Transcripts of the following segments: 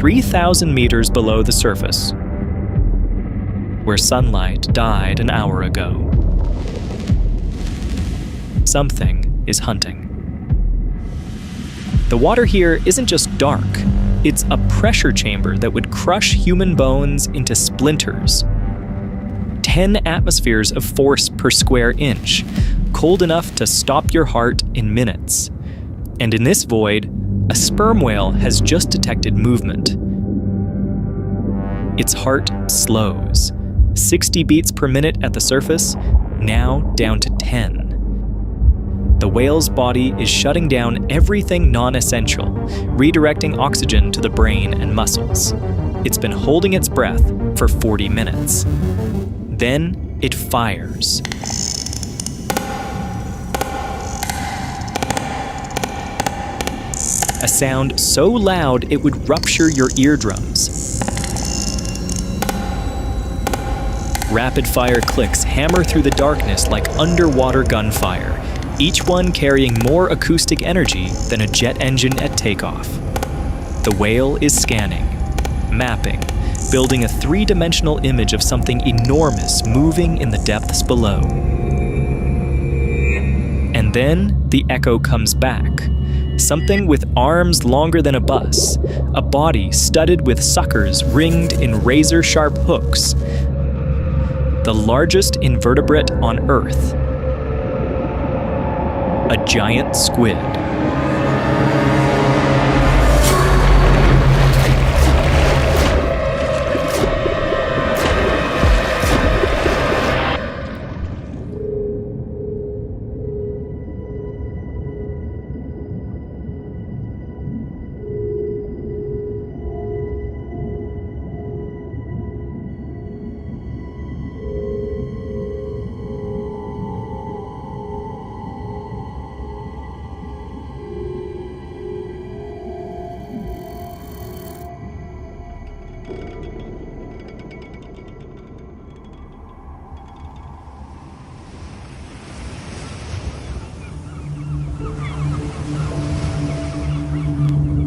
3,000 meters below the surface, where sunlight died an hour ago. Something is hunting. The water here isn't just dark, it's a pressure chamber that would crush human bones into splinters. 10 atmospheres of force per square inch, cold enough to stop your heart in minutes. And in this void, a sperm whale has just detected movement. Its heart slows. 60 beats per minute at the surface, now down to 10. The whale's body is shutting down everything non-essential, redirecting oxygen to the brain and muscles. It's been holding its breath for 40 minutes. Then it fires. A sound so loud it would rupture your eardrums. Rapid-fire clicks hammer through the darkness like underwater gunfire, each one carrying more acoustic energy than a jet engine at takeoff. The whale is scanning, mapping, building a three-dimensional image of something enormous moving in the depths below. And then the echo comes back. Something with arms longer than a bus, a body studded with suckers ringed in razor-sharp hooks. The largest invertebrate on Earth. A giant squid.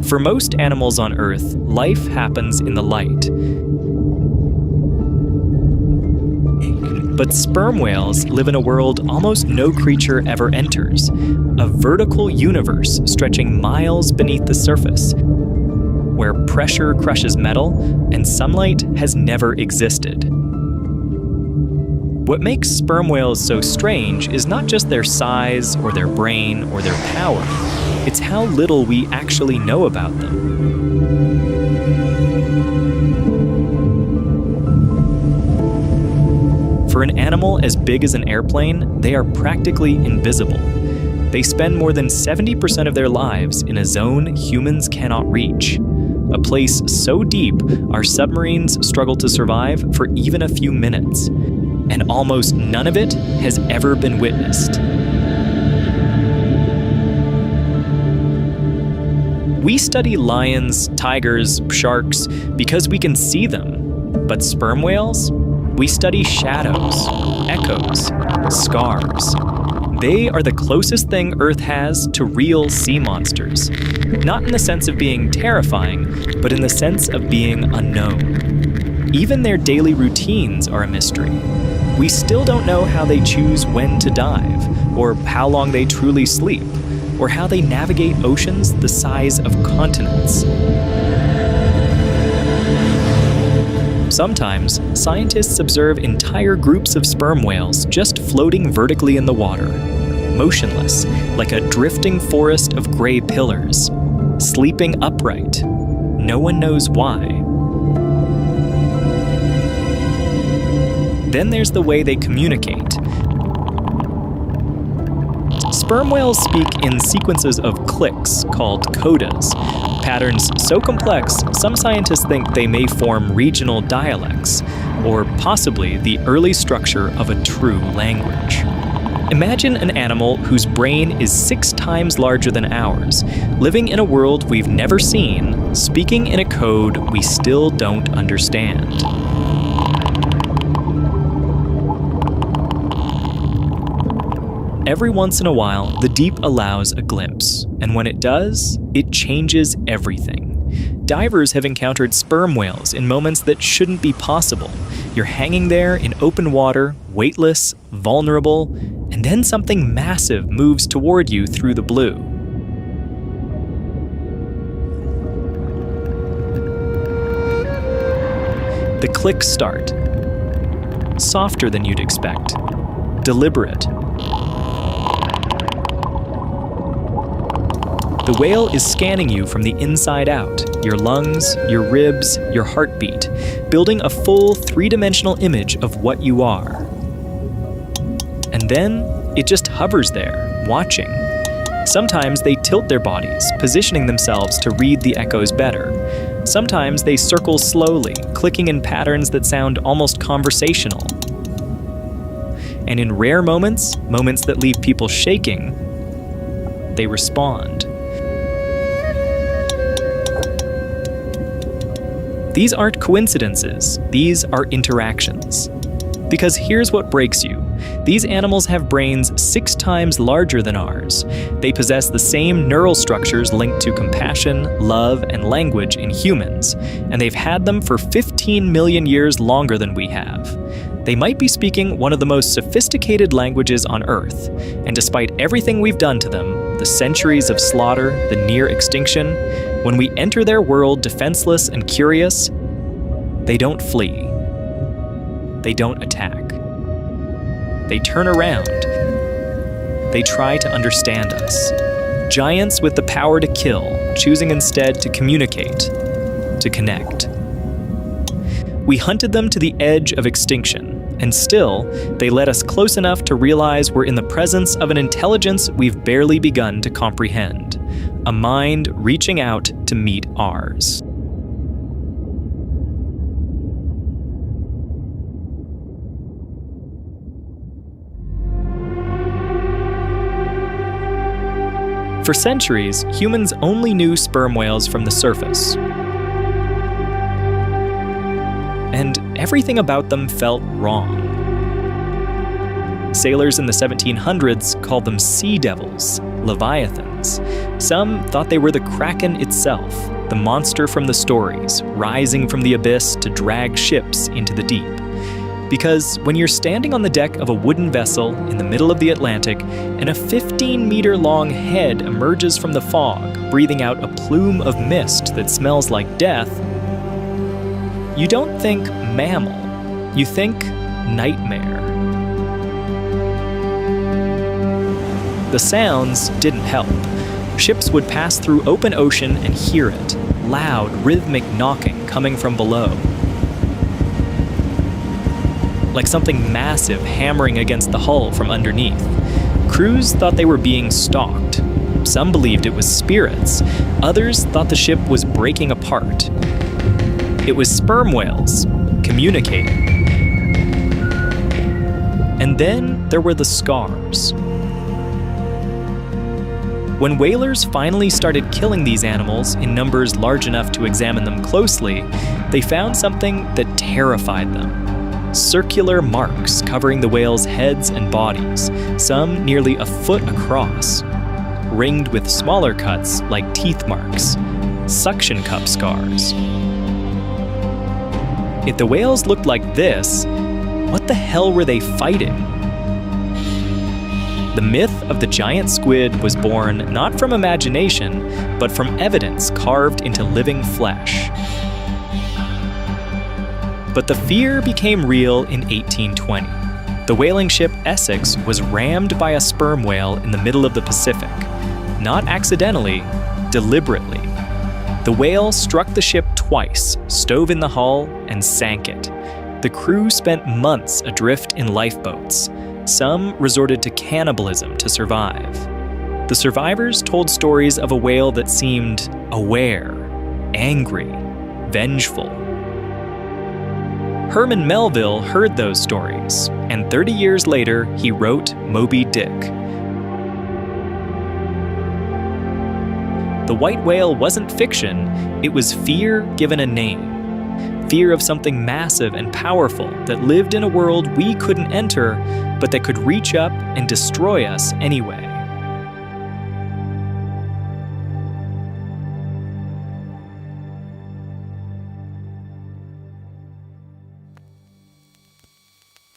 For most animals on Earth, life happens in the light. But sperm whales live in a world almost no creature ever enters, a vertical universe stretching miles beneath the surface, where pressure crushes metal and sunlight has never existed. What makes sperm whales so strange is not just their size or their brain or their power. It's how little we actually know about them. For an animal as big as an airplane, they are practically invisible. They spend more than 70% of their lives in a zone humans cannot reach. A place so deep, our submarines struggle to survive for even a few minutes. And almost none of it has ever been witnessed. We study lions, tigers, sharks because we can see them. But sperm whales? We study shadows, echoes, scars. They are the closest thing Earth has to real sea monsters. Not in the sense of being terrifying, but in the sense of being unknown. Even their daily routines are a mystery. We still don't know how they choose when to dive, or how long they truly sleep, or how they navigate oceans the size of continents. Sometimes, scientists observe entire groups of sperm whales just floating vertically in the water, motionless, like a drifting forest of gray pillars, sleeping upright. No one knows why. Then there's the way they communicate. Sperm whales speak in sequences of clicks called codas, patterns so complex some scientists think they may form regional dialects, or possibly the early structure of a true language. Imagine an animal whose brain is 6 times larger than ours, living in a world we've never seen, speaking in a code we still don't understand. Every once in a while, the deep allows a glimpse, and when it does, it changes everything. Divers have encountered sperm whales in moments that shouldn't be possible. You're hanging there in open water, weightless, vulnerable, and then something massive moves toward you through the blue. The clicks start. Softer than you'd expect. Deliberate. The whale is scanning you from the inside out, your lungs, your ribs, your heartbeat, building a full three-dimensional image of what you are. And then it just hovers there, watching. Sometimes they tilt their bodies, positioning themselves to read the echoes better. Sometimes they circle slowly, clicking in patterns that sound almost conversational. And in rare moments that leave people shaking, they respond. These aren't coincidences, these are interactions. Because here's what breaks you. These animals have brains 6 times larger than ours. They possess the same neural structures linked to compassion, love, and language in humans, and they've had them for 15 million years longer than we have. They might be speaking one of the most sophisticated languages on Earth, and despite everything we've done to them, the centuries of slaughter, the near extinction, when we enter their world defenseless and curious, they don't flee. They don't attack. They turn around. They try to understand us. Giants with the power to kill, choosing instead to communicate, to connect. We hunted them to the edge of extinction, and still, they led us close enough to realize we're in the presence of an intelligence we've barely begun to comprehend, a mind reaching out to meet ours. For centuries, humans only knew sperm whales from the surface. And everything about them felt wrong. Sailors in the 1700s called them sea devils, leviathans. Some thought they were the kraken itself, the monster from the stories, rising from the abyss to drag ships into the deep. Because when you're standing on the deck of a wooden vessel in the middle of the Atlantic and a 15-meter-long head emerges from the fog, breathing out a plume of mist that smells like death, you don't think mammal, you think nightmare. The sounds didn't help. Ships would pass through open ocean and hear it, loud, rhythmic knocking coming from below. Like something massive hammering against the hull from underneath. Crews thought they were being stalked. Some believed it was spirits. Others thought the ship was breaking apart. It was sperm whales communicating. And then there were the scars. When whalers finally started killing these animals in numbers large enough to examine them closely, they found something that terrified them. Circular marks covering the whales' heads and bodies, some nearly a foot across, ringed with smaller cuts like teeth marks, suction cup scars. If the whales looked like this, what the hell were they fighting? The myth of the giant squid was born not from imagination, but from evidence carved into living flesh. But the fear became real in 1820. The whaling ship Essex was rammed by a sperm whale in the middle of the Pacific. Not accidentally, deliberately. The whale struck the ship twice, stove in the hull, and sank it. The crew spent months adrift in lifeboats. Some resorted to cannibalism to survive. The survivors told stories of a whale that seemed aware, angry, vengeful. Herman Melville heard those stories, and 30 years later, he wrote Moby Dick. The white whale wasn't fiction, it was fear given a name. Fear of something massive and powerful that lived in a world we couldn't enter, but that could reach up and destroy us anyway.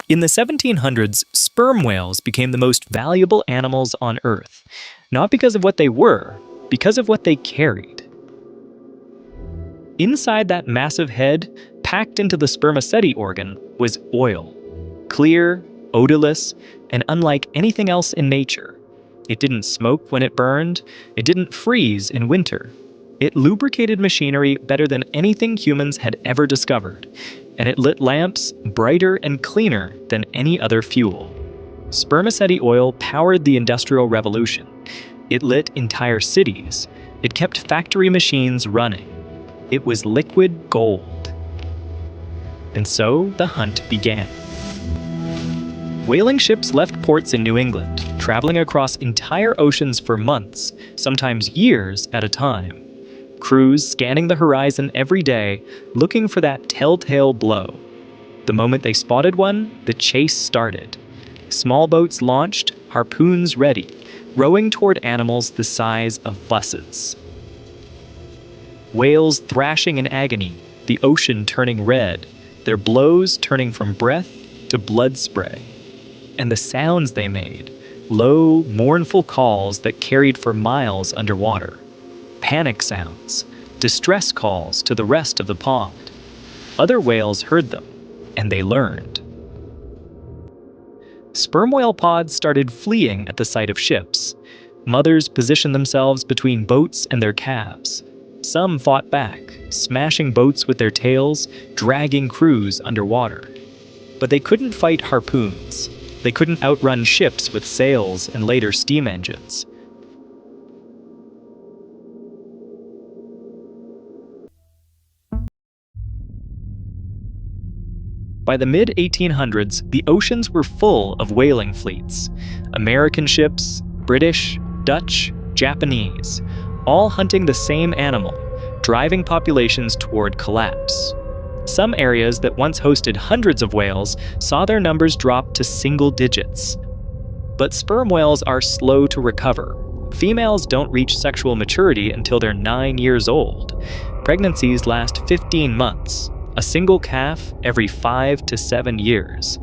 In the 1700s, sperm whales became the most valuable animals on Earth, not because of what they were, because of what they carried. Inside that massive head, packed into the spermaceti organ, was oil. Clear, odorless, and unlike anything else in nature. It didn't smoke when it burned, it didn't freeze in winter. It lubricated machinery better than anything humans had ever discovered, and it lit lamps brighter and cleaner than any other fuel. Spermaceti oil powered the Industrial Revolution. It lit entire cities. It kept factory machines running. It was liquid gold. And so the hunt began. Whaling ships left ports in New England, traveling across entire oceans for months, sometimes years at a time. Crews scanning the horizon every day, looking for that telltale blow. The moment they spotted one, the chase started. Small boats launched, harpoons ready, rowing toward animals the size of buses. Whales thrashing in agony, the ocean turning red, their blows turning from breath to blood spray. And the sounds they made, low, mournful calls that carried for miles underwater. Panic sounds, distress calls to the rest of the pond. Other whales heard them, and they learned. Sperm whale pods started fleeing at the sight of ships. Mothers positioned themselves between boats and their calves. Some fought back, smashing boats with their tails, dragging crews underwater. But they couldn't fight harpoons. They couldn't outrun ships with sails and later steam engines. By the mid-1800s, the oceans were full of whaling fleets. American ships, British, Dutch, Japanese, all hunting the same animal, driving populations toward collapse. Some areas that once hosted hundreds of whales saw their numbers drop to single digits. But sperm whales are slow to recover. Females don't reach sexual maturity until they're 9 years old. Pregnancies last 15 months. A single calf every 5 to 7 years.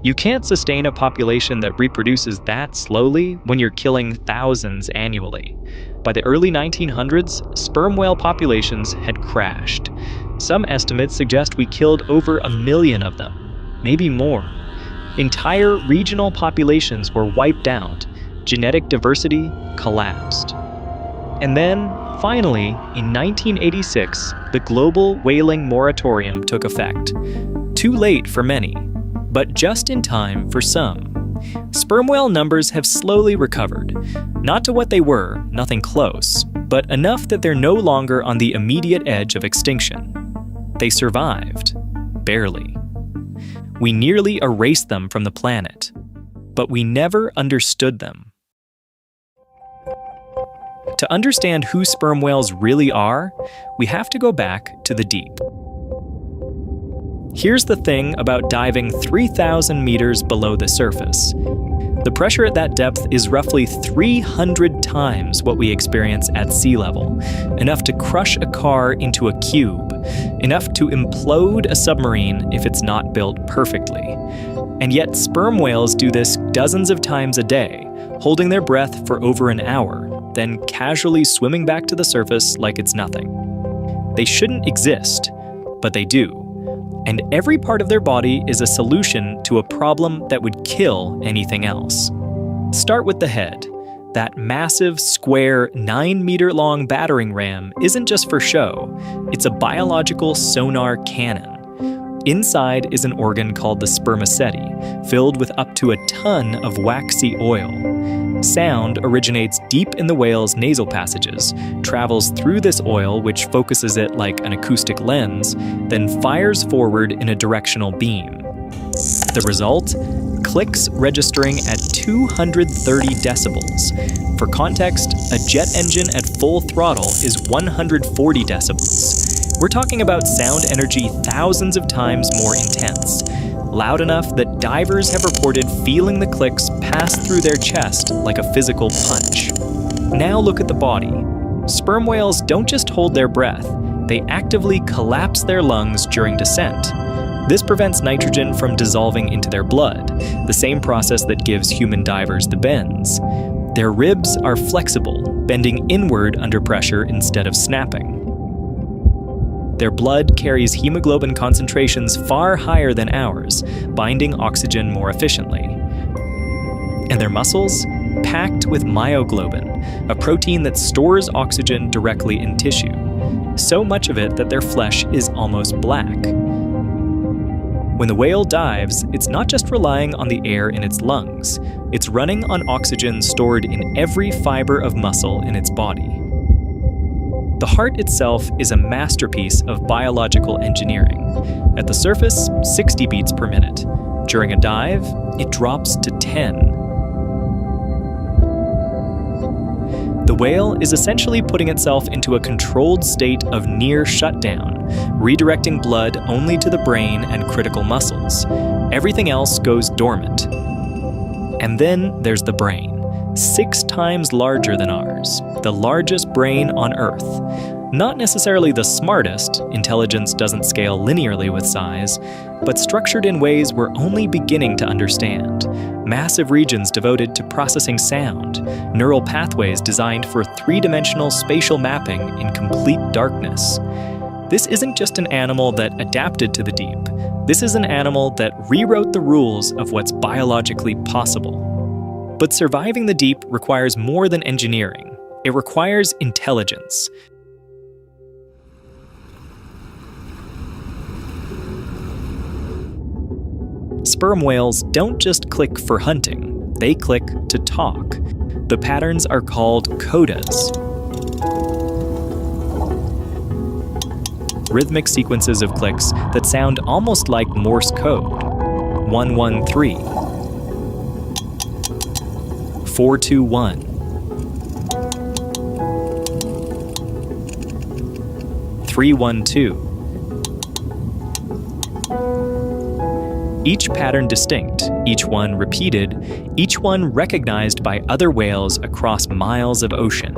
You can't sustain a population that reproduces that slowly when you're killing thousands annually. By the early 1900s, sperm whale populations had crashed. Some estimates suggest we killed over 1 million of them, maybe more. Entire regional populations were wiped out. Genetic diversity collapsed. And then, finally, in 1986, the global whaling moratorium took effect. Too late for many, but just in time for some. Sperm whale numbers have slowly recovered. Not to what they were, nothing close, but enough that they're no longer on the immediate edge of extinction. They survived. Barely. We nearly erased them from the planet, but we never understood them. To understand who sperm whales really are, we have to go back to the deep. Here's the thing about diving 3,000 meters below the surface. The pressure at that depth is roughly 300 times what we experience at sea level, enough to crush a car into a cube, enough to implode a submarine if it's not built perfectly. And yet sperm whales do this dozens of times a day, holding their breath for over an hour, then casually swimming back to the surface like it's nothing. They shouldn't exist, but they do. And every part of their body is a solution to a problem that would kill anything else. Start with the head. That massive, square, 9-meter-long battering ram isn't just for show. It's a biological sonar cannon. Inside is an organ called the spermaceti, filled with up to a ton of waxy oil. Sound originates deep in the whale's nasal passages, travels through this oil, which focuses it like an acoustic lens, then fires forward in a directional beam. The result? Clicks registering at 230 decibels. For context, a jet engine at full throttle is 140 decibels. We're talking about sound energy thousands of times more intense, loud enough that divers have reported feeling the clicks pass through their chest like a physical punch. Now look at the body. Sperm whales don't just hold their breath, they actively collapse their lungs during descent. This prevents nitrogen from dissolving into their blood, the same process that gives human divers the bends. Their ribs are flexible, bending inward under pressure instead of snapping. Their blood carries hemoglobin concentrations far higher than ours, binding oxygen more efficiently. And their muscles? Packed with myoglobin, a protein that stores oxygen directly in tissue. So much of it that their flesh is almost black. When the whale dives, it's not just relying on the air in its lungs. It's running on oxygen stored in every fiber of muscle in its body. The heart itself is a masterpiece of biological engineering. At the surface, 60 beats per minute. During a dive, it drops to 10. The whale is essentially putting itself into a controlled state of near shutdown, redirecting blood only to the brain and critical muscles. Everything else goes dormant. And then there's the brain, 6 times larger than ours, the largest brain on Earth. Not necessarily the smartest, intelligence doesn't scale linearly with size, but structured in ways we're only beginning to understand. Massive regions devoted to processing sound, neural pathways designed for 3-dimensional spatial mapping in complete darkness. This isn't just an animal that adapted to the deep. This is an animal that rewrote the rules of what's biologically possible. But surviving the deep requires more than engineering. It requires intelligence. Sperm whales don't just click for hunting, they click to talk. The patterns are called codas. Rhythmic sequences of clicks that sound almost like Morse code. 113, 421, 312. Each pattern distinct, each one repeated, each one recognized by other whales across miles of ocean.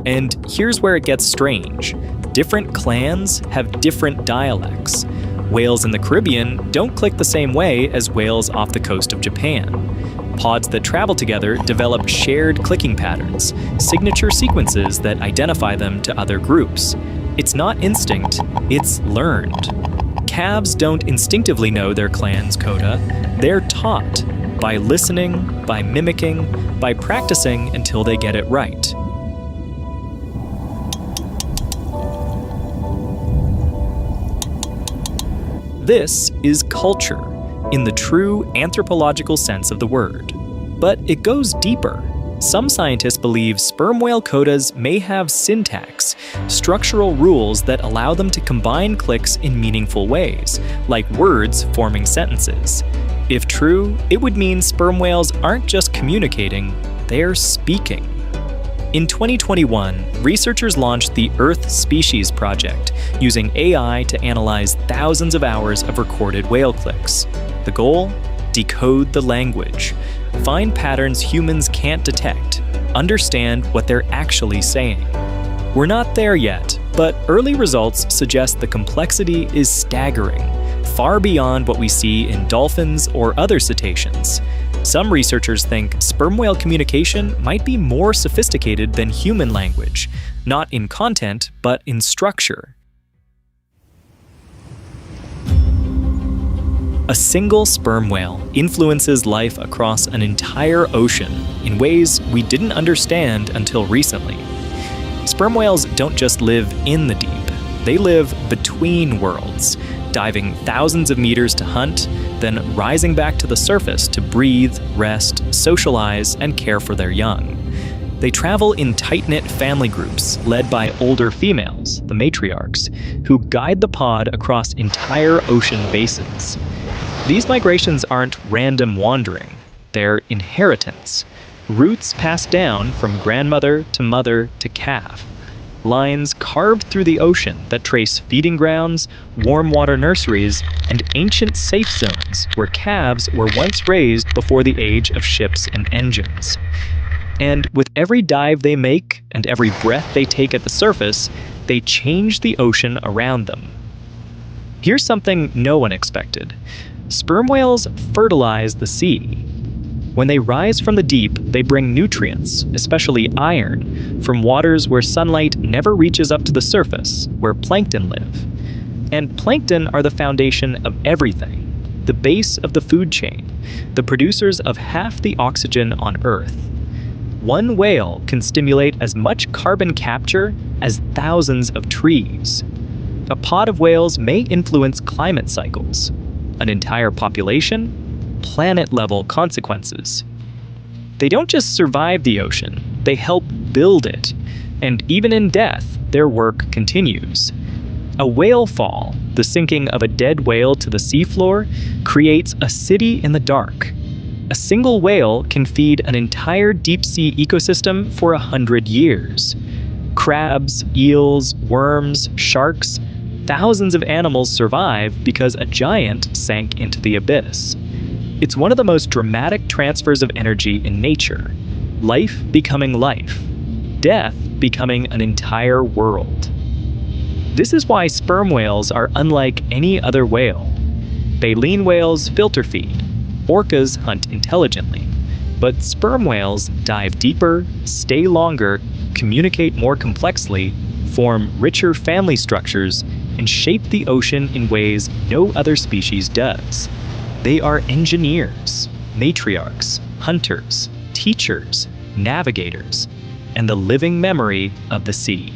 And here's where it gets strange. Different clans have different dialects. Whales in the Caribbean don't click the same way as whales off the coast of Japan. Pods that travel together develop shared clicking patterns, signature sequences that identify them to other groups. It's not instinct, it's learned. Calves don't instinctively know their clan's coda. They're taught by listening, by mimicking, by practicing until they get it right. This is culture, in the true anthropological sense of the word. But it goes deeper. Some scientists believe sperm whale codas may have syntax, structural rules that allow them to combine clicks in meaningful ways, like words forming sentences. If true, it would mean sperm whales aren't just communicating, they're speaking. In 2021, researchers launched the Earth Species Project, using AI to analyze thousands of hours of recorded whale clicks. The goal? Decode the language. Find patterns humans can't detect. Understand what they're actually saying. We're not there yet, but early results suggest the complexity is staggering, far beyond what we see in dolphins or other cetaceans. Some researchers think sperm whale communication might be more sophisticated than human language, not in content, but in structure. A single sperm whale influences life across an entire ocean in ways we didn't understand until recently. Sperm whales don't just live in the deep, they live between worlds, diving thousands of meters to hunt, then rising back to the surface to breathe, rest, socialize, and care for their young. They travel in tight-knit family groups led by older females, the matriarchs, who guide the pod across entire ocean basins. These migrations aren't random wandering, they're inheritance. Roots passed down from grandmother to mother to calf. Lines carved through the ocean that trace feeding grounds, warm water nurseries, and ancient safe zones where calves were once raised before the age of ships and engines. And with every dive they make and every breath they take at the surface, they change the ocean around them. Here's something no one expected. Sperm whales fertilize the sea. When they rise from the deep, they bring nutrients, especially iron, from waters where sunlight never reaches up to the surface, where plankton live. And plankton are the foundation of everything, the base of the food chain, the producers of half the oxygen on Earth. One whale can stimulate as much carbon capture as thousands of trees. A pod of whales may influence climate cycles. An entire population? Planet-level consequences. They don't just survive the ocean, they help build it. And even in death, their work continues. A whale fall, the sinking of a dead whale to the seafloor, creates a city in the dark. A single whale can feed an entire deep-sea ecosystem for 100 years. Crabs, eels, worms, sharks, thousands of animals survive because a giant sank into the abyss. It's one of the most dramatic transfers of energy in nature. Life becoming life. Death becoming an entire world. This is why sperm whales are unlike any other whale. Baleen whales filter feed. Orcas hunt intelligently. But sperm whales dive deeper, stay longer, communicate more complexly, form richer family structures, and shape the ocean in ways no other species does. They are engineers, matriarchs, hunters, teachers, navigators, and the living memory of the sea.